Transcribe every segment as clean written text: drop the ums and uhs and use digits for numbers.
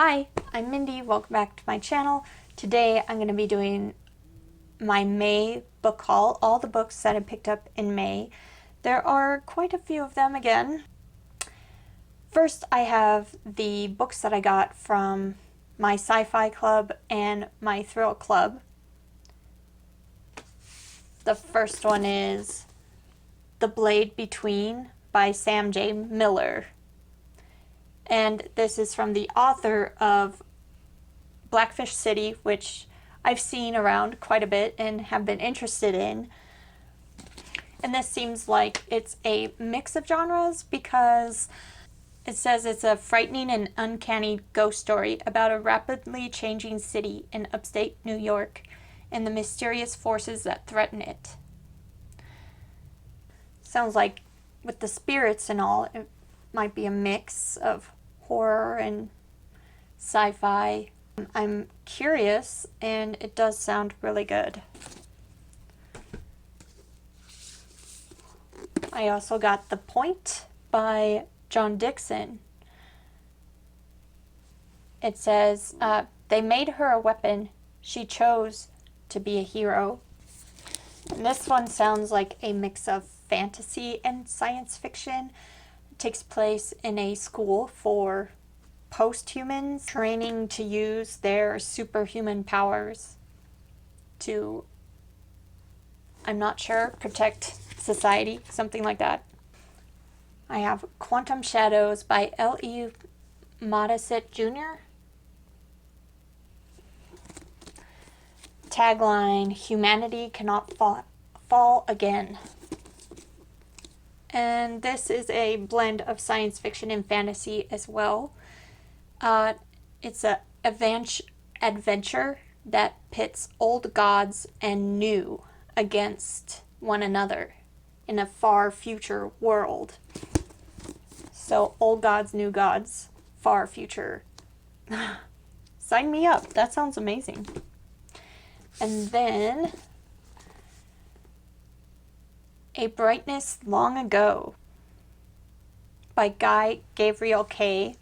Hi, I'm Mindy. Welcome back to my channel. Today I'm going to be doing my May book haul, all the books that I picked up in May. There are quite a few of them again. First, I have the books that I got from my sci-fi club and my thrill club. The first one is The Blade Between by Sam J. Miller. And this is from the author of Blackfish City, which I've seen around quite a bit and have been interested in. And this seems like it's a mix of genres because it says it's a frightening and uncanny ghost story about a rapidly changing city in upstate New York and the mysterious forces that threaten it. Sounds like with the spirits and all, it might be a mix of horror and sci-fi. I'm curious, and it does sound really good. I also got The Point by John Dixon. It says, they made her a weapon. She chose to be a hero. And this one sounds like a mix of fantasy and science fiction. It takes place in a school for post-humans training to use their superhuman powers to, I'm not sure, protect society, something like that. I have Quantum Shadows by L.E. Modesitt Jr. Tagline, humanity cannot fall again. And this is a blend of science fiction and fantasy as well. It's an adventure that pits old gods and new against one another in a far future world. So old gods, new gods, far future. Sign me up. That sounds amazing. And then A Brightness Long Ago by Gavriel K.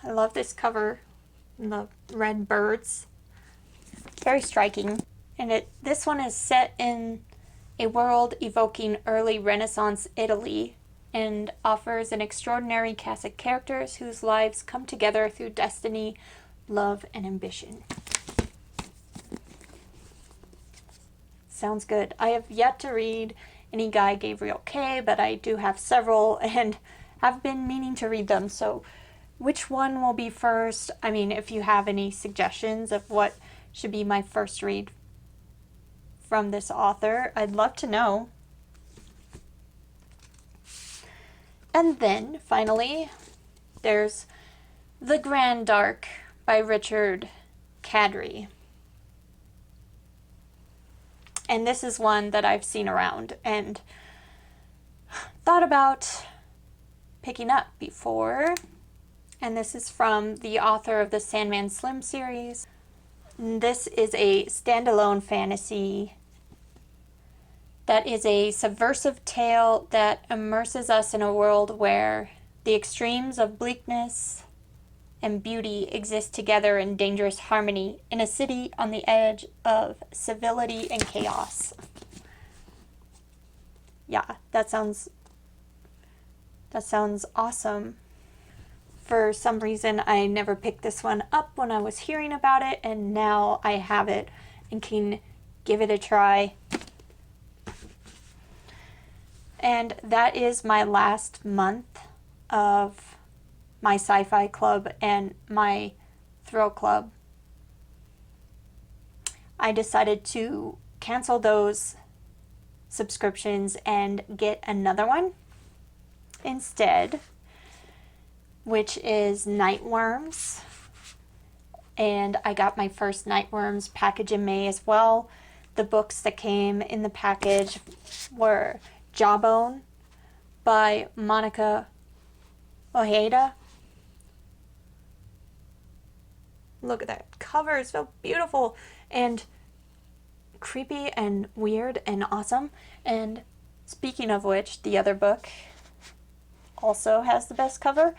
I love this cover, the red birds. Very striking. And this one is set in a world evoking early Renaissance Italy and offers an extraordinary cast of characters whose lives come together through destiny, love, and ambition. Sounds good. I have yet to read any Guy Gavriel K, but I do have several and have been meaning to read them, so which one will be first? I mean, if you have any suggestions of what should be my first read from this author, I'd love to know. And then, finally, there's The Grand Dark by Richard Cadry. And this is one that I've seen around and thought about picking up before. And this is from the author of the Sandman Slim series. This is a standalone fantasy that is a subversive tale that immerses us in a world where the extremes of bleakness and beauty exist together in dangerous harmony in a city on the edge of civility and chaos. Yeah, that sounds awesome. For some reason, I never picked this one up when I was hearing about it, and now I have it and can give it a try. And that is my last month of my sci-fi club and my thrill club. I decided to cancel those subscriptions and get another one instead, which is Nightworms. And I got my first Nightworms package in May as well. The books that came in the package were Jawbone by Ojeda. Look at that cover, it's so beautiful and creepy and weird and awesome. And speaking of which, the other book also has the best cover.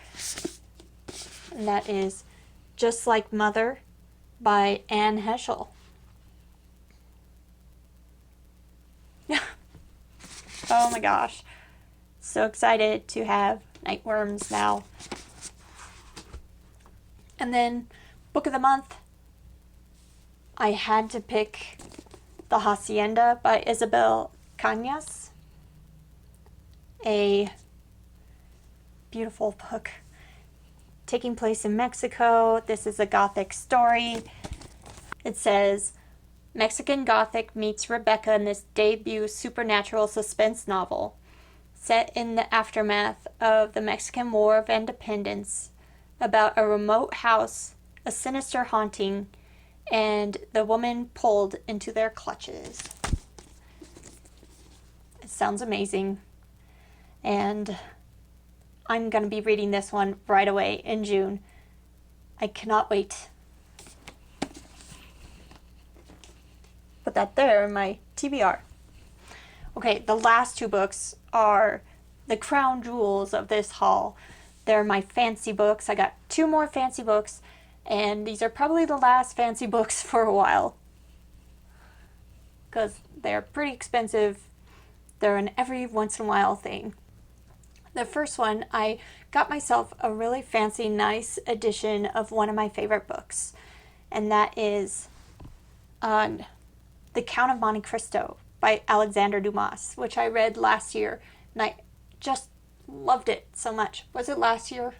And that is Just Like Mother by Anne Heschel. Oh my gosh. So excited to have Nightworms now. And then, book of the month, I had to pick The Hacienda by Isabel Canas. A beautiful book taking place in Mexico. This is a Gothic story. It says, Mexican Gothic meets Rebecca in this debut supernatural suspense novel. Set in the aftermath of the Mexican War of Independence, about a remote house, a sinister haunting, and the woman pulled into their clutches. It sounds amazing. And I'm going to be reading this one right away in June. I cannot wait. Put that there in my TBR. Okay, the last two books are the crown jewels of this haul. They're my fancy books. I got 2 more fancy books, and these are probably the last fancy books for a while, because they're pretty expensive. They're an every once in a while thing. The first one, I got myself a really fancy, nice edition of one of my favorite books, and that is The Count of Monte Cristo by Alexander Dumas, which I read last year, and I just loved it so much. Was it last year?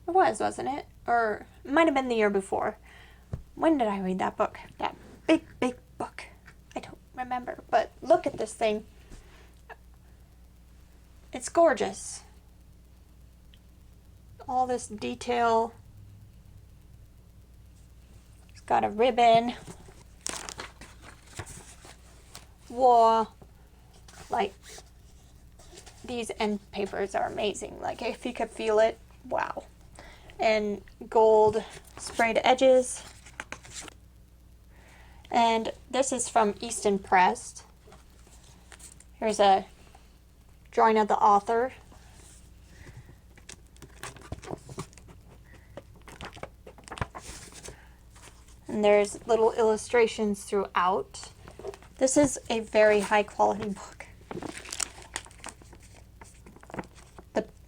It was, wasn't it? Or it might have been the year before. When did I read that book? That big, big book. I don't remember, but look at this thing. It's gorgeous. All this detail. It's got a ribbon. Whoa. Like, these end papers are amazing. Like, if you could feel it, wow. And gold sprayed edges. And this is from Easton Press. Here's a drawing of the author. And there's little illustrations throughout. This is a very high quality book.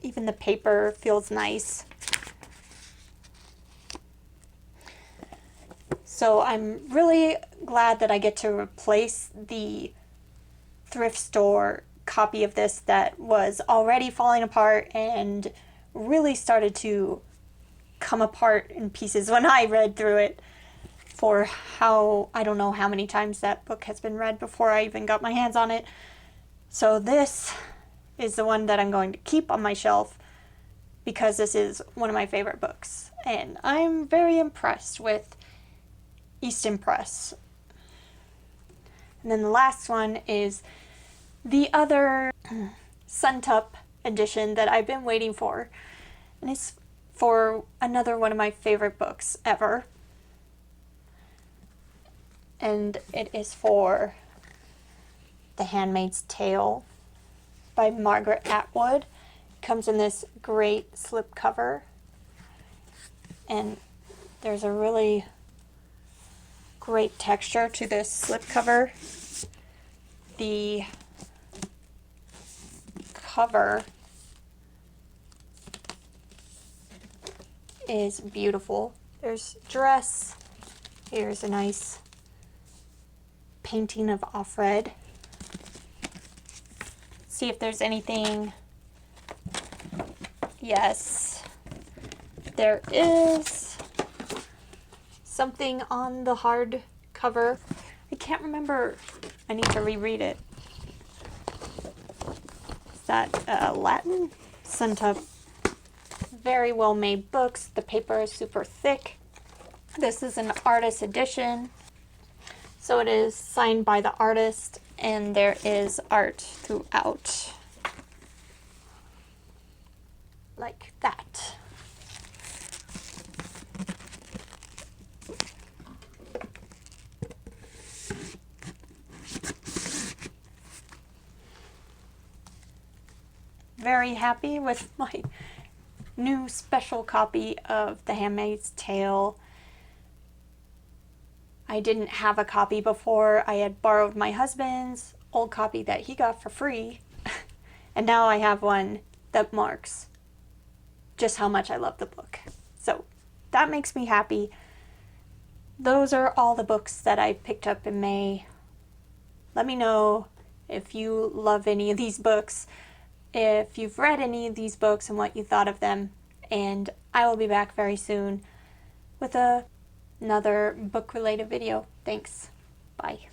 Even the paper feels nice. So I'm really glad that I get to replace the thrift store copy of this that was already falling apart and really started to come apart in pieces when I read through it, for I don't know how many times that book has been read before I even got my hands on it. So this is the one that I'm going to keep on my shelf, because this is one of my favorite books, and I'm very impressed with Easton Press. And then the last one is the other Suntup edition that I've been waiting for, and it's for another one of my favorite books ever, and it is for The Handmaid's Tale by Margaret Atwood. It comes in this great slipcover, and there's a really great texture to this slipcover. The cover is beautiful. There's dress. Here's a nice painting of Offred. See if there's anything. Yes, there is something on the hard cover. I can't remember. I need to reread it. Is that Latin? Suntup. Very well made books. The paper is super thick. This is an artist edition. So it is signed by the artist, and there is art throughout. Like that. very happy with my new special copy of The Handmaid's Tale. I didn't have a copy before. I had borrowed my husband's old copy that he got for free. And now I have one that marks just how much I love the book. So that makes me happy. Those are all the books that I picked up in May. Let me know if you love any of these books, if you've read any of these books and what you thought of them. And I will be back very soon with another book-related video. Thanks. Bye.